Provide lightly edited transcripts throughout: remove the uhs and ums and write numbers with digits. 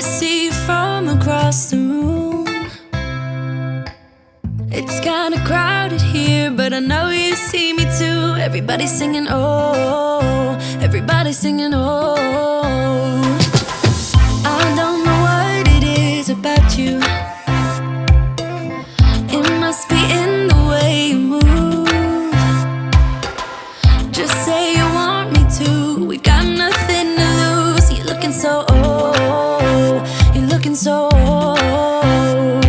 see you from across the room. It's kinda crowded here, but I know you see me too. Everybody's singing, oh, everybody's singing, oh. I don't know what it is about you. It must be in the way you move. Just say you want me to. We got nothing to lose. You're looking so old. You're looking so old.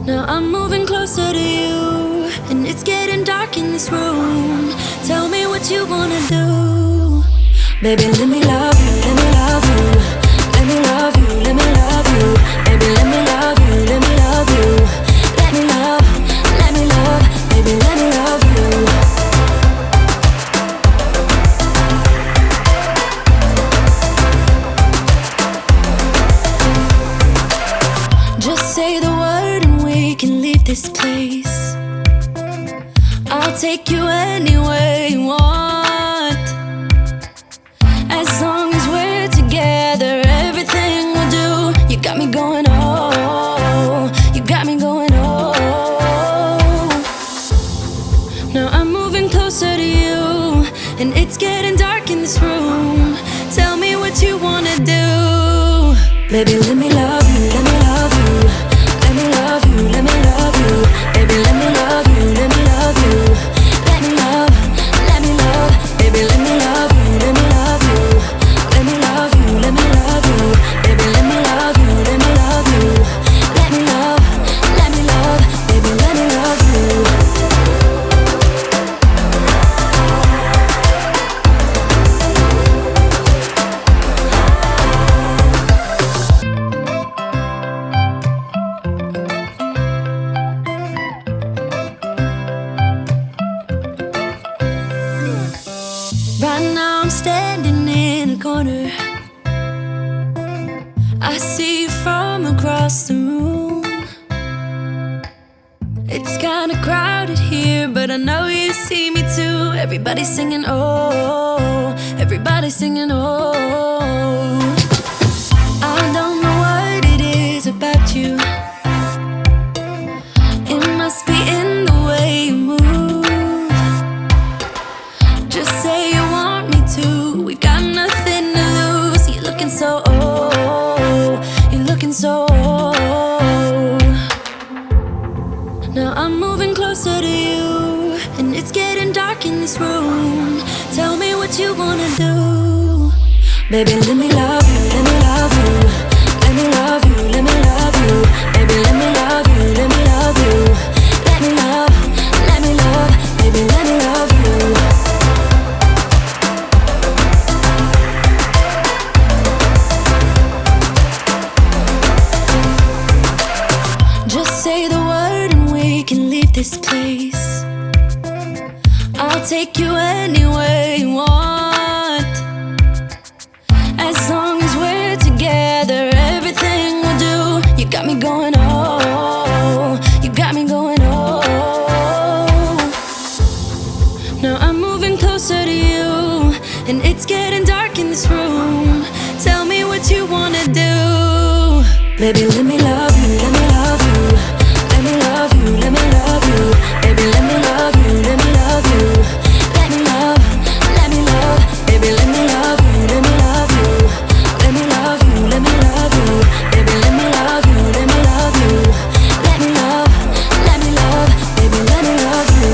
Now I'm moving closer to you, and it's getting dark in this room. Tell me what you wanna do. Baby, let me love you, let me love you. Let me love you, let me love you. Baby, let me love you, let me love you. Let me love, let me love. Baby, let me love you. Just say the word and we can leave this place. I'll take you anywhere you want. As long as we're together, everything we'll do. You got me going, oh. You got me going, oh. Now I'm moving closer to you, and it's getting dark in this room. Tell me what you wanna do. Baby, let me love you, let me love you. Let me love you, let me love you. Baby, let me love you, let me love you. Let me love, let me love. Baby, let me love you, let me love you. Let me love you, let me love you. Baby, let me love you, let me love you. Let me love, let me love. Baby, let me love you. Right now I'm standing in a corner. I see you from across the room. It's kinda crowded here, but I know you see me too. Everybody's singing, oh, everybody's singing, oh. I don't know what it is about you. It must be in the way you move. Just say you want me to. We got nothing to lose. You're looking so old. You're looking so old. Now I'm moving closer to you, and it's getting dark in this room. Tell me what you wanna do. Baby, let me love you, let me love you. Let me love you, let me love you. Baby, let me love you, let me love you. Let me love, let me love. Baby, let me love you. Just say the word and we can leave this place. I'll take you anywhere you want. As long as we're together, everything we'll do. You got me going, oh. You got me going, oh. Now I'm moving closer to you, and it's getting dark in this room. Tell me what you wanna do. Baby, let me love you, let me love you. Let me love you, let me love you. Baby, let me love you, let me love you. Let me love, let me love. Baby, let me love you, let me love you. Let me love you, let me love you. Baby, let me love you, let me love you. Let me love, let me love. Baby, let me love you.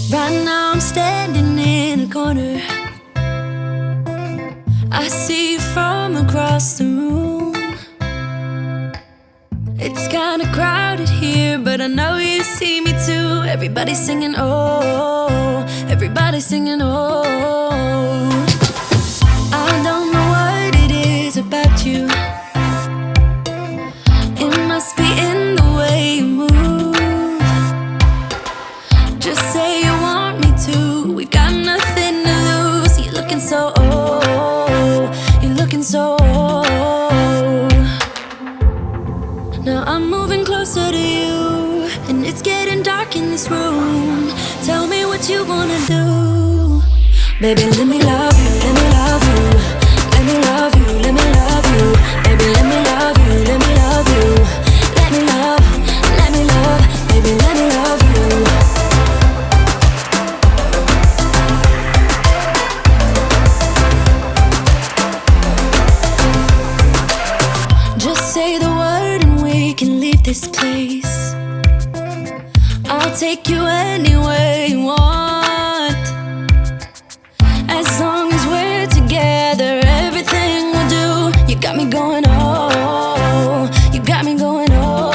Right now I'm standing in a corner. I see you from across the room. It's kinda crowded here, but I know you see me too. Everybody's singing, oh, everybody's singing, oh. I don't know what it is about you. It must be in the way you move. Just say you want me to. We got nothing to lose. You're looking closer to you, and it's getting dark in this room. Tell me what you wanna do. Baby, let me love you, let me love you. Let me love you, let me love you. Baby, let me love you, let me love you. Let me love, baby, let me love you. Just say the word and we can leave this place. I'll take you anywhere you want. As long as we're together, everything we'll do. You got me going, oh, you got me going, oh.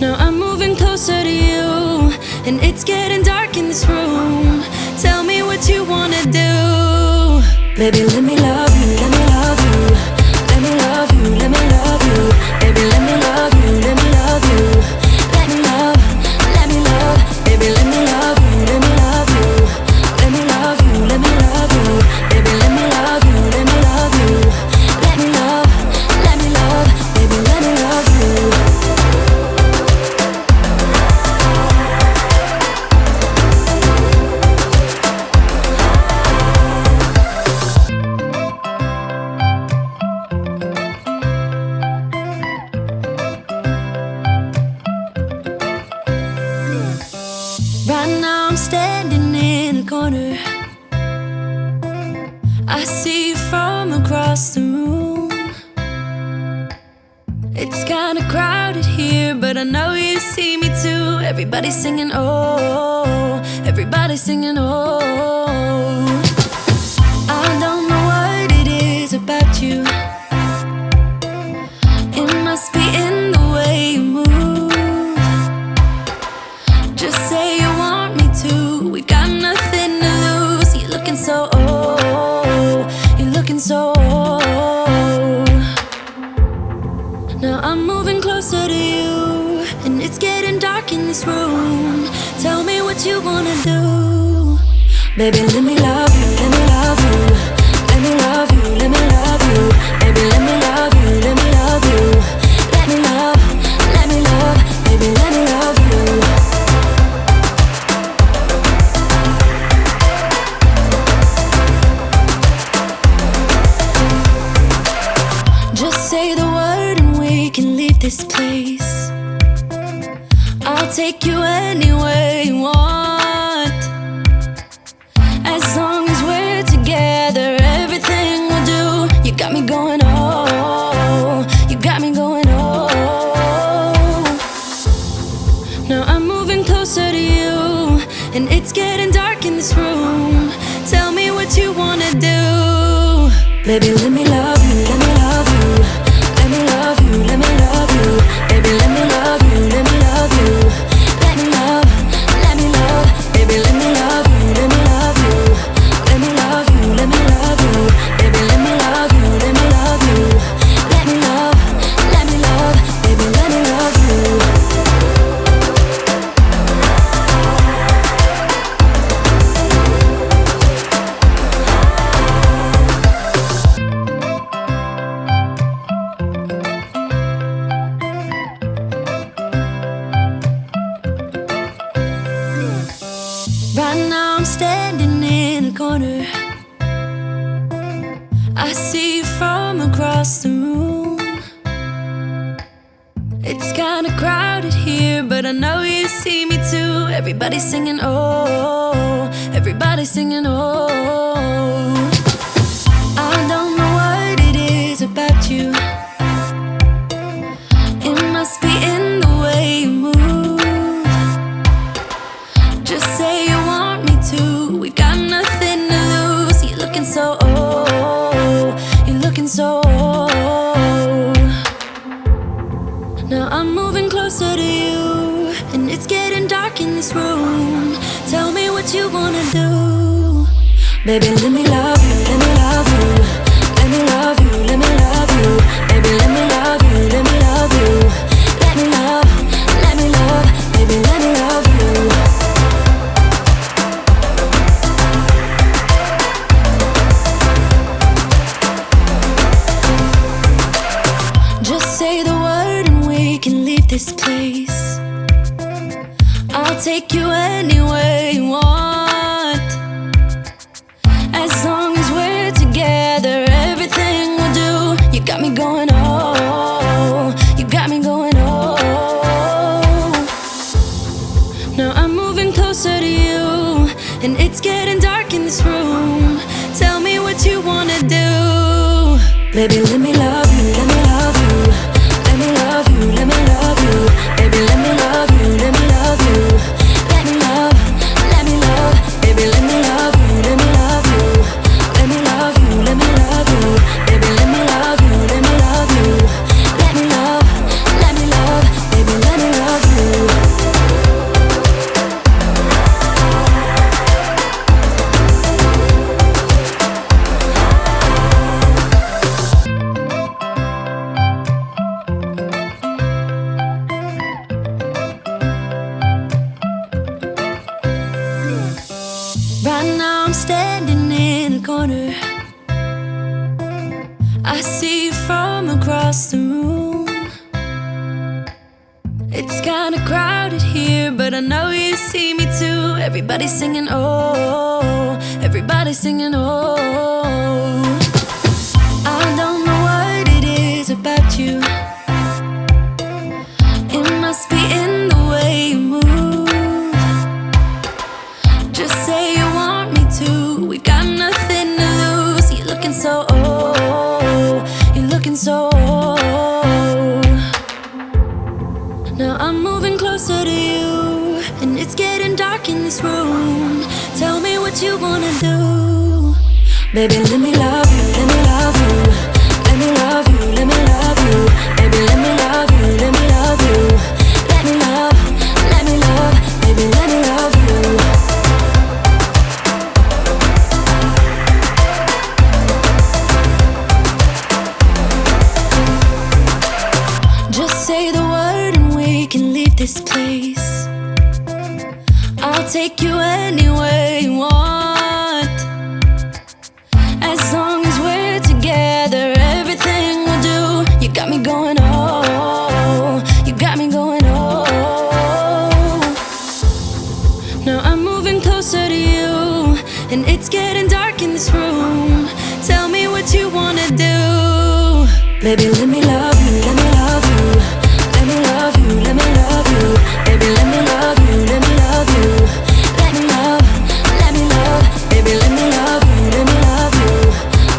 Now I'm moving closer to you, and it's getting dark in this room. Tell me what you wanna do. Baby, let me love you, let me love you. Let me love you, let me love you. Baby, let me love you, let me love you. Let me love, baby, let me love you, let me love you. Let me love you, let me love you. Baby, let me love you, let me love you. Let me love, baby, let me love you. Right now I'm standing in the corner. I see you from across the room. It's kinda crowded here, but I know you see me too. Everybody's singing, oh, everybody's singing, oh. I don't know what it is about you. It must be in the way you move. Just say you want me to. We got nothing to lose. You're looking so old. You're looking so old. Now I'm moving closer to you, and it's getting dark in this room. Tell me what you wanna do. Baby, let me love you, let me love you. Let me love you, let me love you. Baby, let me love you, let me love you. Let me love, baby, let me love you. Just say the word and we can leave this place. I'll take you anywhere you want. As long as we're together, everything we'll do. You got me going, oh, you got me going, oh. Now I'm moving closer to you, and it's getting dark in this room. Tell me what you wanna do. Baby, let me love you, let me love you. Let me love you, let me love you. Baby, let me love you, let me love you. Let me love, baby, let me love you, let me love you. Let me love you, let me love you. Baby, let me love you, let me love you. Let me love, baby, let me love you. Right now I'm standing in the corner. I see you from across the room. It's kinda crowded here, but I know you see me too. Everybody's singing, oh, everybody's singing, oh. I don't know what it is about you. It must be in the way you move. Just say you want me to. We got nothing to lose. You're looking so old. You're looking so old. Now I'm moving closer to you, and it's getting dark in this room. Tell me what you wanna do. Baby, let me love you, let me love you. Let me love you, let me love you. Baby, let me love you, let me love you. Let me love, baby, let me love you. Just say the word dark in this room. Tell me what you wanna do. Baby, let me love you, let me love you. Let me love you, let me love you. Baby, let me love you, let me love you. Let me love, let me love. Baby, let me love you, let me love you. Let me love you, let me love you. Baby, let me love you, let me love you. Let me love, let me love. Baby, let me love you. Right now I'm standing in the corner. I see you from across the room. It's kinda crowded here, but I know you see me too. Everybody's singing oh, everybody's singing oh. I don't know what it is about you. It must be in the way you move. Just say you want me to. We've got nothing to lose. You're looking so old. You're looking so old. Now I'm moving closer to you, and it's getting dark in this room. Tell me what you wanna do. Baby, let me love you, let me love you. Let me love you, let me love you. Baby, let me love you, let me love you. Let me love, let me love. Baby, let me love you. Just say the word and we can leave this place. I'll take you anywhere you want. As long as we're together, everything we'll do. You got me going oh, you got me going oh. Now I'm moving closer to you, and it's getting dark in this room. Tell me what you wanna do. Baby, let me love you, let me love you. Let me love you, let me love you. Baby, let me love you, let me love you. Let me love, let me love. Baby, let me love you, let me love you.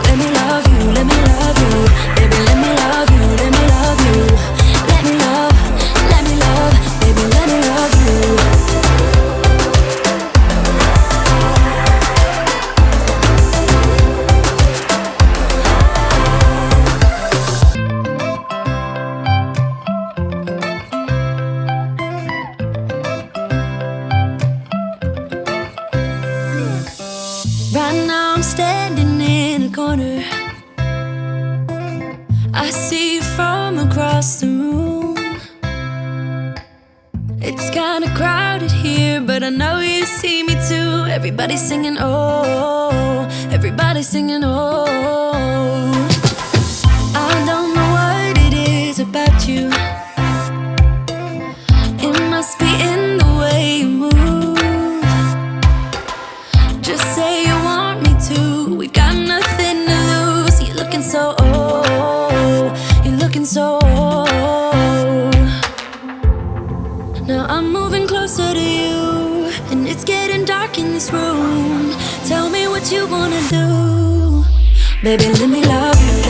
Let me love you, let me love you. Baby, let me love you, let me love you. Let me love, let me love. Baby, let me love you. Right now I'm standing in the corner. I see you from across the room. It's kinda crowded here, but I know you see me too. Everybody's singing oh, everybody's singing oh. I don't know what it is about you. It must be in the way you move. Just say you want me to. We've got nothing to lose. You're looking so old. You're looking so old. Now I'm moving closer to you, and it's getting dark in this room. Tell me what you wanna do. Baby, let me love you.